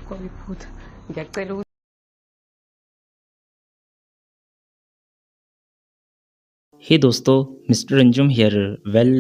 कोई भूत देखते लोग। हे दोस्तों, मिस्टर अंजुम हियर।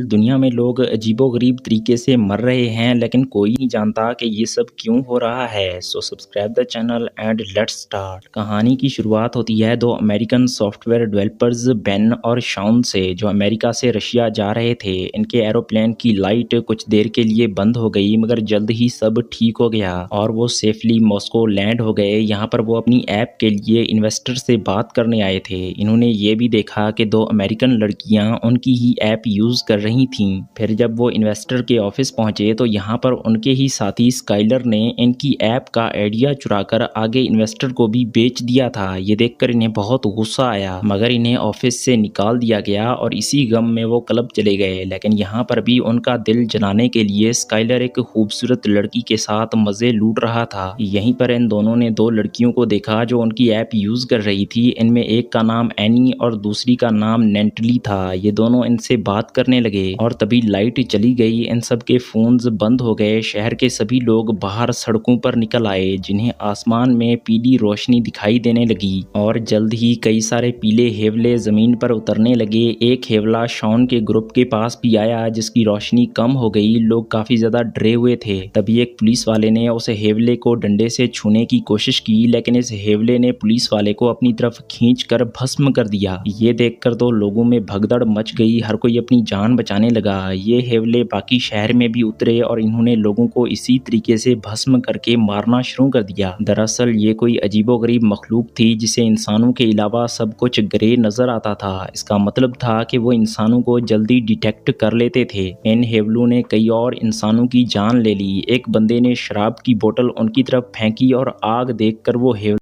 दुनिया में लोग अजीबो-गरीब तरीके से मर रहे हैं, लेकिन कोई नहीं जानता कि ये सब क्यों हो रहा है। So subscribe the channel and let's start. कहानी की शुरुआत होती है दो अमेरिकन सॉफ्टवेयर डेवलपर्स बेन और शॉन से, जो अमेरिका से रशिया जा रहे थे। इनके एरोप्लेन की लाइट कुछ देर के लिए बंद हो गई, मगर जल्द ही सब ठीक हो गया और वो सेफली मॉस्को लैंड हो गए। यहाँ पर वो अपनी ऐप के लिए इन्वेस्टर से बात करने आए थे। इन्होंने ये भी देखा कि दो अमेरिकन लड़कियां उनकी ही ऐप यूज कर रही थीं। फिर जब वो इन्वेस्टर के ऑफिस पहुंचे तो यहाँ पर उनके ही साथी स्काइलर ने इनकी ऐप का आइडिया चुराकर आगे इन्वेस्टर को भी बेच दिया था। ये देखकर इन्हें बहुत गुस्सा आया, मगर इन्हें ऑफिस से निकाल दिया गया और इसी गम में वो क्लब चले गए। लेकिन यहाँ पर भी उनका दिल जलाने के लिए स्काइलर एक खूबसूरत लड़की के साथ मजे लूट रहा था। यहीं पर इन दोनों ने दो लड़कियों को देखा जो उनकी ऐप यूज कर रही थी। इनमें एक का नाम एनी और दूसरी का नाम नेंटली था। ये दोनों इनसे बात करने लगे और तभी लाइट चली गई। इन सब के फोन्स बंद हो गए। शहर के सभी लोग बाहर सड़कों पर निकल आए, जिन्हें आसमान में पीली रोशनी दिखाई देने लगी और जल्द ही कई सारे पीले हेवले जमीन पर उतरने लगे। एक हेवला शॉन के ग्रुप के पास भी आया, जिसकी रोशनी कम हो गई। लोग काफी ज्यादा डरे हुए थे। तभी एक पुलिस वाले ने उस हेवले को डंडे से छूने की कोशिश की, लेकिन इस हेवले ने पुलिस वाले को अपनी तरफ खींचकर भस्म कर दिया। ये देखकर तो लोगों में भगदड़ मच गई। हर कोई अपनी जान बचाने लगा। ये हेवले बाकी शहर में भी उतरे और इन्होंने लोगों को इसी तरीके से भस्म करके मारना शुरू कर दिया। दरअसल ये कोई अजीबोगरीब मखलूक थी जिसे इंसानों के अलावा सब कुछ ग्रे नजर आता था। इसका मतलब था कि वो इंसानों को जल्दी डिटेक्ट कर लेते थे। इन हेवलों ने कई और इंसानों की जान ले ली। एक बंदे ने शराब की बोतल उनकी तरफ फेंकी और आग देखकर वो हेवला